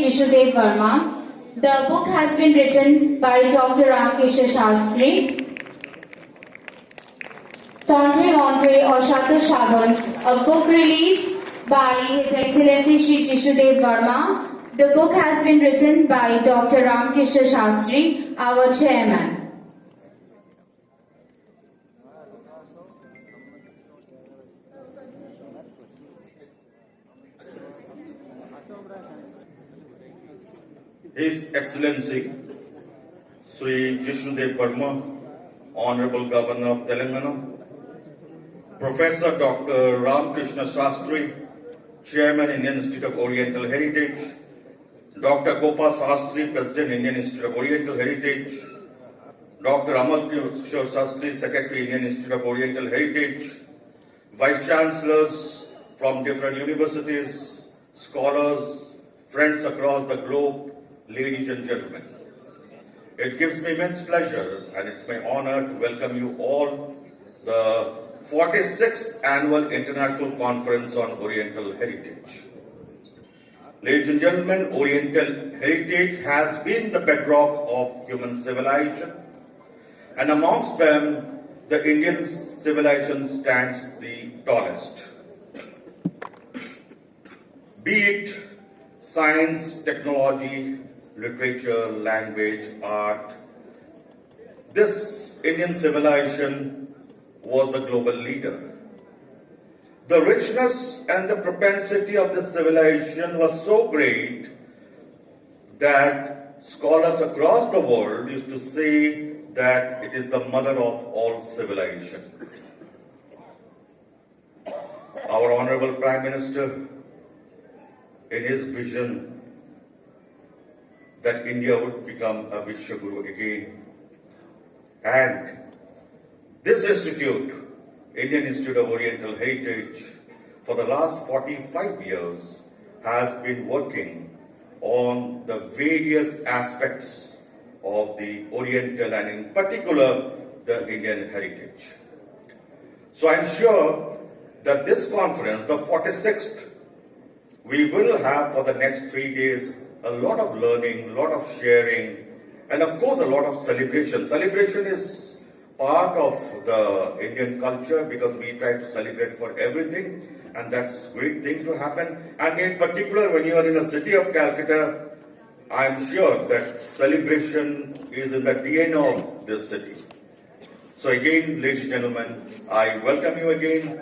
Jishudev Verma. The book has been written by Dr. Ramkrishna Shastri. Tantre Mantre or Shatra Sadhan, a book released by His Excellency Shri Jishudev Verma. The book has been written by Dr. Ramkrishna Shastri, our chairman. His Excellency Sri Jishudev Verma, Honorable Governor of Telangana, Professor Dr. Ramkrishna Shastri, Chairman, Indian Institute of Oriental Heritage, Dr. Gopal Shastri, President, Indian Institute of Oriental Heritage, Dr. Amal Kishore Shastri, Secretary, Indian Institute of Oriental Heritage, Vice Chancellors from different universities, scholars, friends across the globe, ladies and gentlemen. It gives me immense pleasure and it's my honor to welcome you all the 46th Annual International Conference on Oriental Heritage. Ladies and gentlemen, Oriental heritage has been the bedrock of human civilization, and amongst them, the Indian civilization stands the tallest. Be it science, technology, literature, language, art, this Indian civilization was the global leader. The richness and the propensity of this civilization was so great that scholars across the world used to say that it is the mother of all civilization. Our Honorable Prime Minister, in his vision that India would become a Vishwaguru again, and this institute, Indian Institute of Oriental Heritage, for the last 45 years has been working on the various aspects of the Oriental and in particular the Indian heritage. So I'm sure that this conference, the 46th, we will have for the next 3 days a lot of learning, a lot of sharing, and of course a lot of celebration. Celebration is part of the Indian culture because we try to celebrate for everything, and that's a great thing to happen. And in particular, when you are in the city of Calcutta, I'm sure that celebration is in the DNA of this city. So again, ladies and gentlemen, I welcome you again,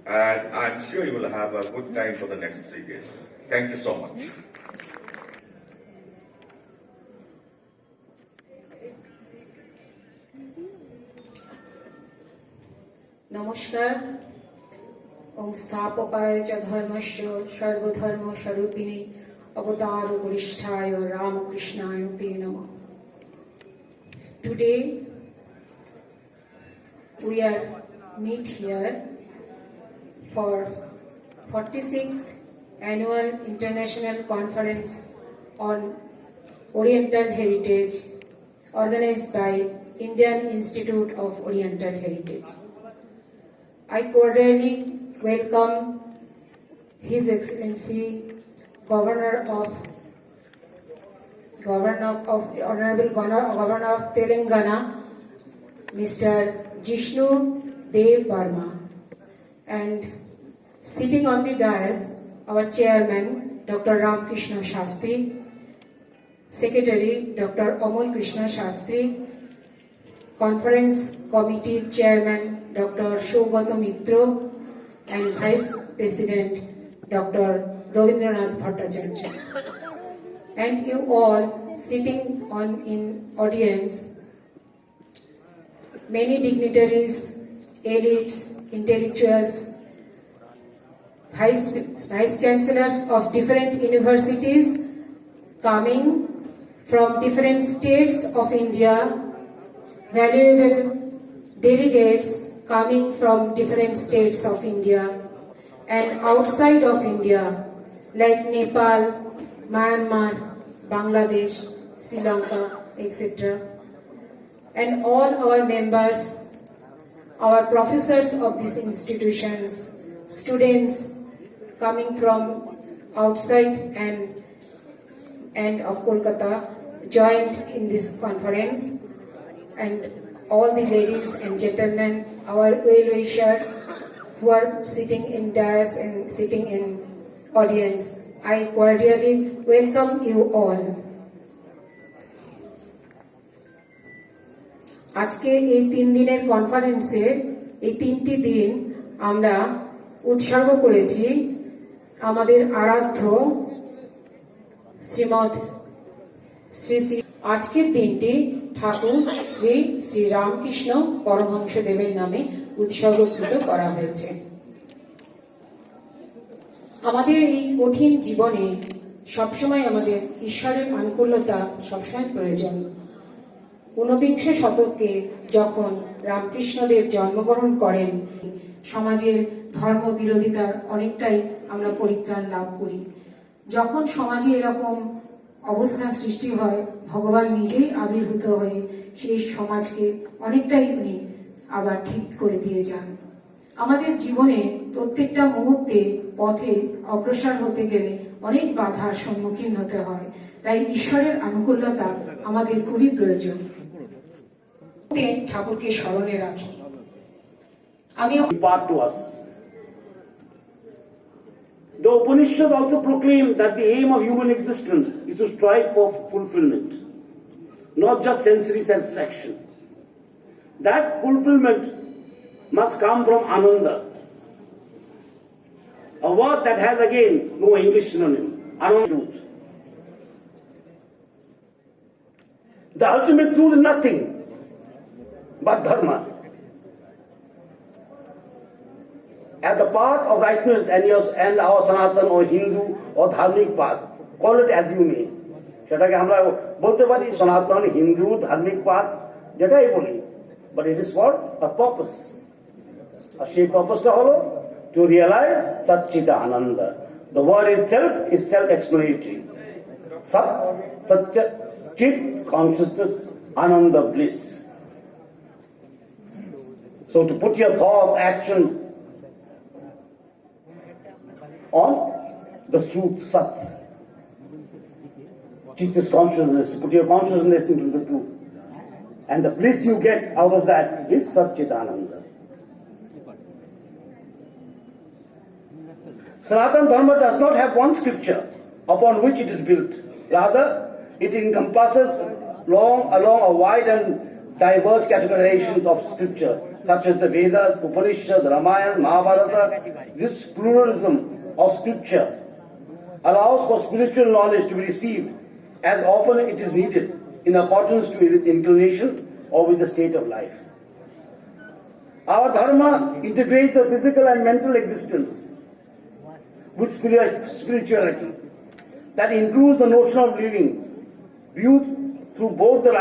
and I'm sure you will have a good time for the next 3 days. Thank you so much. নমস্কার ওং স্থাপকায় চ ধর্মস্য সর্বধর্ম স্বরূপিণী অবতার বরিষ্ঠায় রামকৃষ্ণায় তে নমঃ. Today we are meet here for 46th Annual International Conference on Oriental Heritage organized by Indian Institute of Oriental Heritage. I cordially welcome His Excellency Honorable Governor of Telangana, Mr. Jishudev Verma, and sitting on the dais, our chairman, Dr. Ramkrishna Shastri, Secretary, Dr. Amal Krishna Shastri, Conference Committee Chairman, Dr. Shogato Mitro, and Vice President, Dr. Rabindranath Bhattacharya. And you all sitting in audience, many dignitaries, elites, intellectuals, vice chancellors of different universities coming from different states of India, valuable delegates coming from different states of India and outside of India like Nepal, Myanmar, Bangladesh, Sri Lanka, etc. And all our members, our professors of these institutions, students coming from outside and and of Kolkata joined in this conference, and all the ladies and gentlemen, our well-wishers who are sitting in dais and sitting in audience, I cordially welcome you all. আজকে এই 3 দিনের কনফারেন্সে এই 3টি দিন আমরা উৎসর্গ করেছি আমাদের আরাধ্য শ্রীমৎ শ্রী শ্রী। আজকের দিনটি ঠাকুর শ্রী শ্রী রামকৃষ্ণ পরমহংস দেবের নামে উৎসর্গকৃত করা হয়েছে। আমাদের এই কঠিন জীবনে সবসময় আমাদের ঈশ্বরের আনুকূল্যতা সবসময় প্রয়োজন। ঊনবিংশ শতকে যখন রামকৃষ্ণদেব জন্মগ্রহণ করেন, সমাজের ধর্ম বিরোধিতার অনেকটাই আমরা পরিত্রাণ লাভ করি। যখন সমাজে এরকম অবস্থা সৃষ্টি হয়, ভগবান নিজেই আবির্ভূত হয়ে সেই সমাজকে অনেকটাই উনি আবার ঠিক করে দিয়ে যান। আমাদের জীবনে প্রত্যেকটা মুহূর্তে পথে অগ্রসর হতে গেলে অনেক বাধার সম্মুখীন হতে হয়, তাই ঈশ্বরের আনুকূল্যতা আমাদের খুবই প্রয়োজন। ঠাকুরকে স্মরণে রাখি। আমি part to us. The Upanishads also proclaim that the aim of human existence is to strive for fulfillment, not just sensory satisfaction. That fulfillment must come from Ananda, a word that has again no English synonym. Ananda. The ultimate truth is nothing but Dharma. At the path of rightness and our Sanatan or Hindu or Dharmic path, call it as you may. সেটাকে আমরা বলতে পারি সনাতন, হিন্দু, ধার্মিক path, যেটাই বলি, but it is for a purpose. আর সেই পারপাসটা হলো to realize Satchita Ananda. The word itself is self-explanatory. Sat, Satya, Chit, consciousness, Ananda, bliss. So to put your thought, action on the truth, Sat. Chit is consciousness, put your consciousness into the truth. And the bliss you get out of that is Satchitananda. Sanatana Dharma does not have one scripture upon which it is built. Rather, it encompasses along a wide and diverse categorizations of scripture, such as the Vedas, Upanishads, Ramayana, Mahabharata. This pluralism of scripture allows for spiritual knowledge to be received as often it is needed in accordance with its inclination or with the state of life. Our dharma integrates the physical and mental existence with spirituality. That includes the notion of living, viewed through both the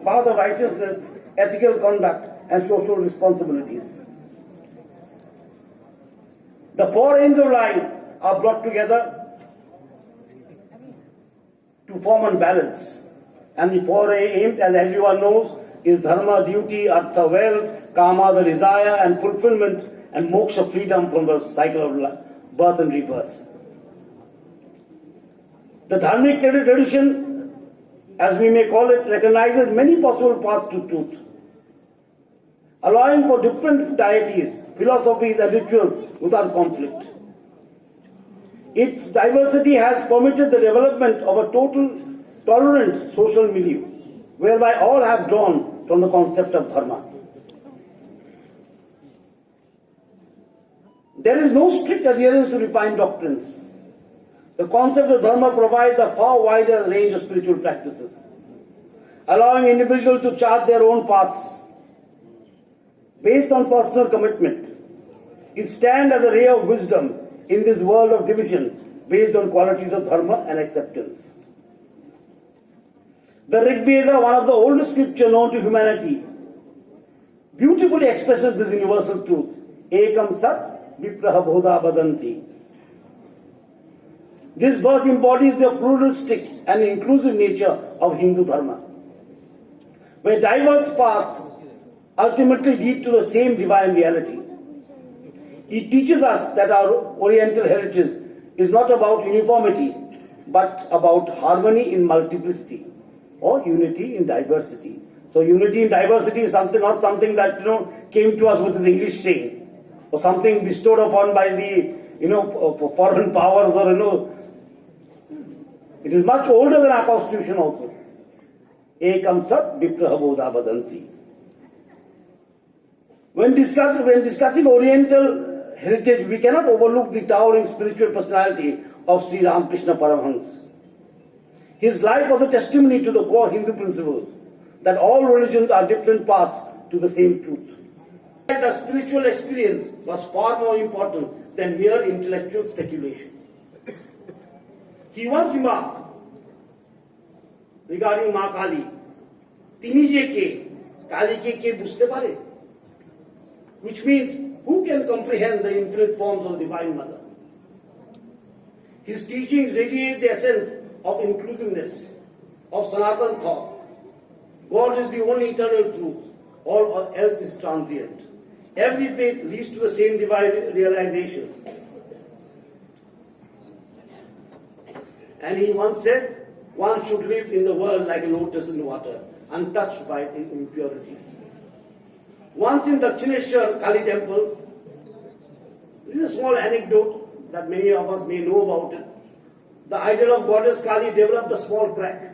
path of righteousness, ethical conduct, and social responsibilities. The four aims of life are brought together to form a balance. And the four aims, as everyone knows, is dharma, duty, artha, wealth, kama, the desire and fulfillment, and moksha, freedom from the cycle of birth and rebirth. The dharmic tradition, as we may call it, recognizes many possible paths to truth, allowing for different deities, philosophies, and rituals without conflict. Its diversity has permitted the development of a tolerant social milieu, whereby all have drawn from the concept of dharma. There is no strict adherence to refined doctrines. The concept of dharma provides a far wider range of spiritual practices, allowing individuals to chart their own paths based on personal commitment. It stands as a ray of wisdom in this world of division based on qualities of dharma and acceptance. The Rig Veda, one of the oldest scriptures known to humanity, beautifully expresses this universal truth. Ekam Sat Vipraha Bodha Badanti. This verse embodies the pluralistic and inclusive nature of Hindu Dharma, where diverse paths ultimately lead to the same divine reality. It teaches us that our Oriental heritage is not about uniformity, but about harmony in multiplicity or unity in diversity. So unity in diversity is not something that came to us with this English saying, or something bestowed upon by the foreign powers, or it is much older than our constitution also. Ekam sat vipraha bodha badanti. When discussing Oriental heritage, we cannot overlook the towering spiritual personality of Sri Ramakrishna Paramahansa. His life was a testimony to the core Hindu principle that all religions are different paths to the same truth. The spiritual experience was far more important than mere intellectual speculation. He once remarked regarding Ma Kali, "Tini je ke, Kali ke bujhte pare?" Which means, who can comprehend the infinite forms of Divine Mother? His teachings radiate the essence of inclusiveness, of Sanatan thought. God is the only eternal truth, all else is transient. Every faith leads to the same divine realization. And he once said, one should live in the world like a lotus in water, untouched by impurities. Once in Dakshineshwar Kali temple, this is a small anecdote that many of us may know about it. The idol of goddess Kali developed a small crack,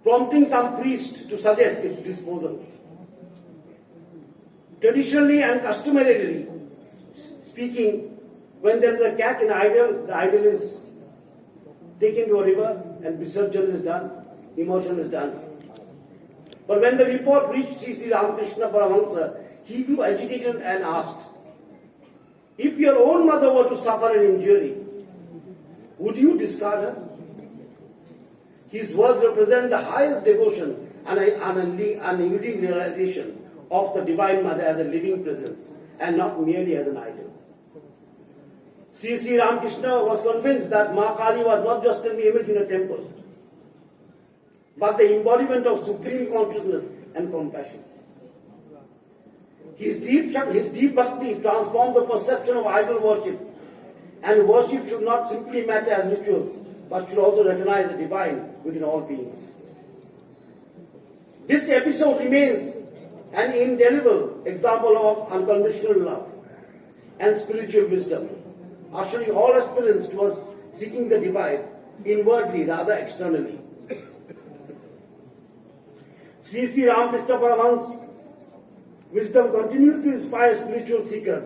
prompting some priest to suggest its disposal. Traditionally and customarily speaking, when there is a crack in the idol is taken to a river and Visarjan is done, immersion is done. But when the report reached Sri Ramakrishna Paramahansa, he grew agitated and asked, "If your own mother were to suffer an injury, would you discard her?" His words represent the highest devotion and unyielding realization of the Divine Mother as a living presence and not merely as an idol. Sri Ramakrishna was convinced that Ma Kali was not just an image in a temple, but the embodiment of supreme consciousness and compassion. His deep bhakti transformed the perception of idol worship, and worship should not simply matter as rituals, but should also recognize the divine within all beings. This episode remains an indelible example of unconditional love and spiritual wisdom, ushering all aspirants towards seeking the divine inwardly rather externally. Sri Ramakrishna Paramahansa's wisdom continues to inspire spiritual seekers,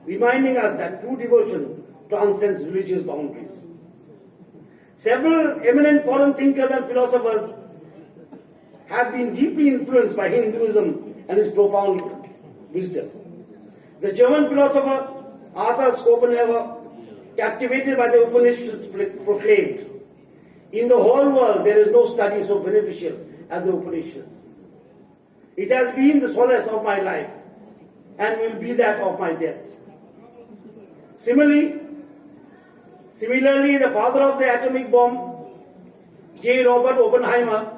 reminding us that true devotion transcends religious boundaries. Several eminent foreign thinkers and philosophers have been deeply influenced by Hinduism and its profound wisdom. The German philosopher Arthur Schopenhauer, captivated by the Upanishads, proclaimed, "In the whole world there is no study so beneficial as the Upanishads. It has been the solace of my life and will be that of my death." Similarly, the father of the atomic bomb, J. Robert Oppenheimer,